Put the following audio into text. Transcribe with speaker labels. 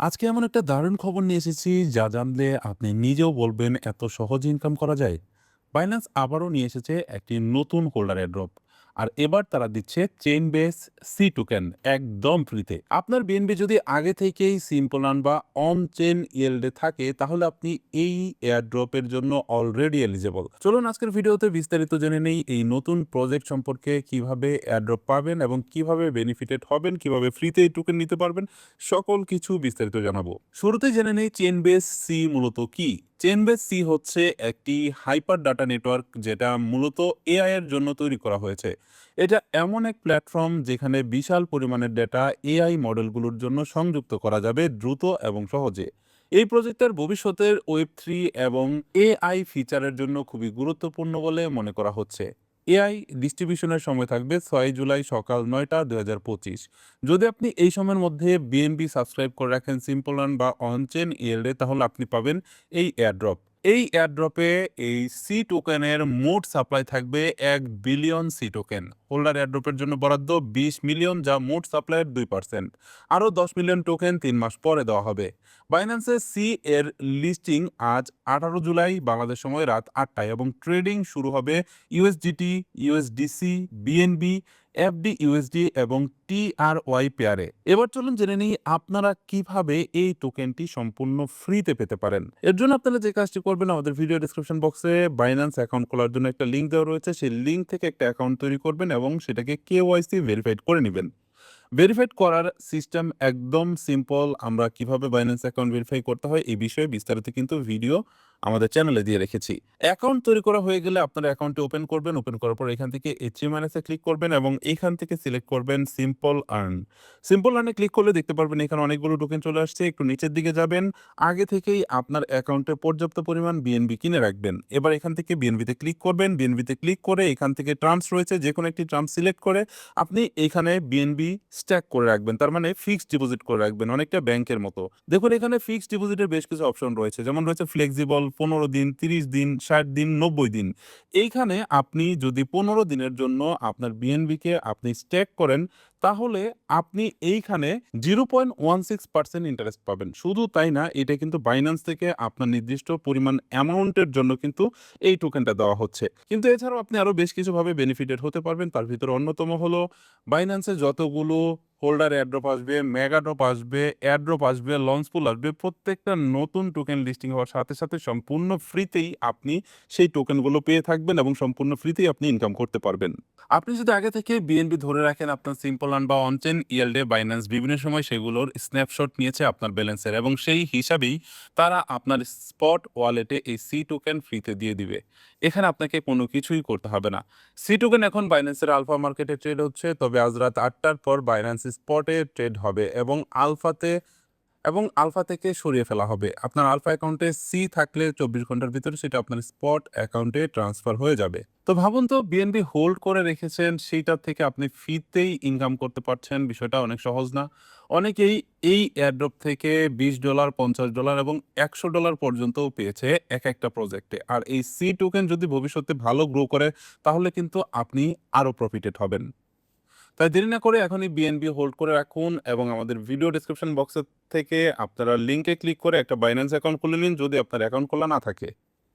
Speaker 1: আজকে এমন একটা দারুণ খবর নিয়ে এসেছি যা জানলে আপনি নিজেও বলবেন এত সহজে ইনকাম করা যায়। বাইন্যান্স আবারও নিয়ে এসেছে একটি নতুন হোল্ডার এয়ারড্রপ। আর এবার তারা দিচ্ছে চেইন বেস সি টোকেন একদম ফ্রিতে। আপনার বিএনবি যদি আগে থেকেই সিম্পল রান বা অন চেন ইয়েল্ডে থাকে তাহলে আপনি এই এয়ারড্রপের জন্য অলরেডি এলিজেবল। চলুন আজকের ভিডিওতে বিস্তারিত জেনে নেই এই নতুন প্রজেক্ট সম্পর্কে, কিভাবে এয়ারড্রপ পাবেন এবং কিভাবে বেনিফিটেড হবেন, কিভাবে ফ্রিতে এই টোকেন নিতে পারবেন, সকল কিছু বিস্তারিত জানাবো। শুরুতেই জেনে নেই চেইন বেস সি মূলত কি। চেইন বেস সি হচ্ছে একটি হাইপার ডাটা নেটওয়ার্ক যেটা মূলত এআই এর জন্য তৈরি করা হয়েছে। এটা এমন এক প্ল্যাটফর্ম যেখানে বিশাল পরিমাণের ডেটা এআই মডেলগুলোর জন্য সংযুক্ত করা যাবে দ্রুত এবং সহজে। এই প্রজেক্টের ভবিষ্যতের ওয়েব 3 এবং এআই ফিচারের জন্য খুবই গুরুত্বপূর্ণ বলে মনে করা হচ্ছে। এআই ডিস্ট্রিবিউশনের সময় থাকবে 6 জুলাই সকাল 9টা 2025। যদি আপনি এই সময়ের মধ্যে বিএনবি সাবস্ক্রাইব করে রাখেন সিম্পল রান বা অনচেন ইয়েল্ডে তাহলে আপনি পাবেন এই এয়ারড্রপ। এই এয়ারড্রপে এই সি টোকেনের মোট সাপ্লাই থাকবে 1 বিলিয়ন সি টোকেন। হোল্ডার এয়ারড্রপের জন্য বরাদ্দ 20 মিলিয়ন, যা মোট সাপ্লাইয়ের 2%। আরও 10 মিলিয়ন টোকেন 3 মাস পরে দেওয়া হবে। বাইন্যান্সে সি এর লিস্টিং আজ 18 জুলাই বাংলাদেশ সময় রাত 8টায় এবং ট্রেডিং শুরু হবে USDT, USDC, BNB, FD USD এবং টিআরওয়াই পেয়ারে। এবার চলুন জেনে নিই আপনারা কিভাবে এই টোকেনটি সম্পূর্ণ ফ্রিতে পেতে পারেন। এর জন্য আপনারা যে কাজটি করবেন, আমাদের ভিডিও ডেসক্রিপশন বক্সে বাইন্যান্স অ্যাকাউন্ট খোলার জন্য একটা লিঙ্ক দেওয়া রয়েছে। সেই লিঙ্ক থেকে একটা অ্যাকাউন্ট তৈরি করবেন এবং সেটাকে কেওয়াইসি ভেরিফাইড করে নেবেন। ভেরিফাইড করার সিস্টেম একদম সিম্পল। আমরা কিভাবে বাইন্যান্স অ্যাকাউন্ট ভেরিফাই করতে হয় এই বিষয়ে বিস্তারিত কিন্তু ভিডিও আমাদের চ্যানেলে দিয়ে রেখেছি। অ্যাকাউন্ট তৈরি করা হয়ে গেলে আপনারা অ্যাকাউন্টটি ওপেন করবেন। ওপেন করার পর এখান থেকে এইচএমআরএস এ ক্লিক করবেন এবং এখান থেকে সিলেক্ট করবেন সিম্পল আর্ন। সিম্পল আর্নে ক্লিক করলে দেখতে পারবেন এখানে অনেকগুলো টোকেন চলে আসছে। একটু নিচের দিকে যাবেন। আগে থেকেই আপনার অ্যাকাউন্টে পর্যাপ্ত পরিমাণ বিএনবি কিনে রাখবেন। এবার এখান থেকে বিএনবিতে ক্লিক করবেন। বিএনবিতে ক্লিক করে এখান থেকে টার্মস রয়েছে, যেকোনো একটি টার্ম সিলেক্ট করে আপনি এখানে বিএনবি স্ট্যাক করে রাখবেন। তার মানে ফিক্সড ডিপোজিট করে রাখবেন, অনেকটা ব্যাংকের মতো। দেখুন এখানে ফিক্সড ডিপোজিটের বেশ কিছু অপশন রয়েছে, যেমন রয়েছে ফ্লেক্সিবল 15 দিন, 30 দিন, 60 দিন, 90 দিন। এইখানে আপনি যদি 15 দিনের জন্য আপনার বিএনবি কে আপনি স্ট্যাক করেন তাহলে আপনি এইখানে 0.16% ইন্টারেস্ট পাবেন। শুধু তাই না, এটা কিন্তু বাইন্যান্স থেকে আপনার নির্দিষ্ট পরিমাণ অ্যামাউন্টের জন্য কিন্তু এই টোকেনটা দেওয়া হচ্ছে। কিন্তু এছাড়াও আপনি আরো বেশ কিছুভাবে বেনিফিটেড হতে পারবেন। তার ভিতরে অন্যতম হলো বাইন্যান্সে যতগুলো হোল্ডার এয়ারড্রপ আসবে, মেগা ড্রপ আসবে, এয়ারড্রপ আসবে, লঞ্চ পুল আসবে, প্রত্যেকটা নতুন টোকেন লিস্টিং হওয়ার সাথে সাথে সম্পূর্ণ ফ্রিতেই আপনি সেই টোকেনগুলো পেয়ে থাকবেন এবং সম্পূর্ণ ফ্রিতেই আপনি ইনকাম করতে পারবেন। আপনি যদি আগে থেকে বিএনবি ধরে রাখেন আপনার সিম্পল রান বা অনচেন ইয়েল্ডে, বাইন্যান্স বিভিন্ন সময় সেগুলোর স্ন্যাপশট নিয়েছে আপনার ব্যালেন্সের এবং সেই হিসাবেই তারা আপনার স্পট ওয়ালেটে এই সি টোকেন ফ্রিতে দিয়ে দিবে। এখানে আপনাকে কোনো কিছুই করতে হবে না। সি টোকেন এখন বাইন্যান্সের আলফা মার্কেটে ট্রেড হচ্ছে, তবে আজ রাত 8টার পর বাইন্যান্স স্পটে ট্রেড হবে এবং আলফা থেকে সরিয়ে ফেলা হবে। আপনার আলফা অ্যাকাউন্টে সি থাকলে 24 ঘন্টার ভিতরে সেটা আপনার স্পট অ্যাকাউন্টে ট্রান্সফার হয়ে যাবে। তো ভাবুন তো, বিএনবি হোল্ড করে রেখেছেন, সেইটা থেকে আপনি ফ্রিতেই ইনকাম করতে পারছেন। বিষয়টা অনেক সহজ না? অনেকেই এই এয়ারড্রপ থেকে $20, $50 এবং $100 পর্যন্তও পেয়েছে এক একটা প্রজেক্টে। আর এই সি টোকেন যদি ভবিষ্যতে ভালো গ্রো করে তাহলে কিন্তু আপনি আরো প্রফিটেড হবেন। তাই দেরি না করে এখনই বিএনবি হোল্ড করে রাখুন এবং আমাদের ভিডিও ডেসক্রিপশন বক্সের থেকে আপনারা লিঙ্কে ক্লিক করে একটা বাইন্যান্স অ্যাকাউন্ট খুলে নিন যদি আপনার অ্যাকাউন্ট খোলা না থাকে।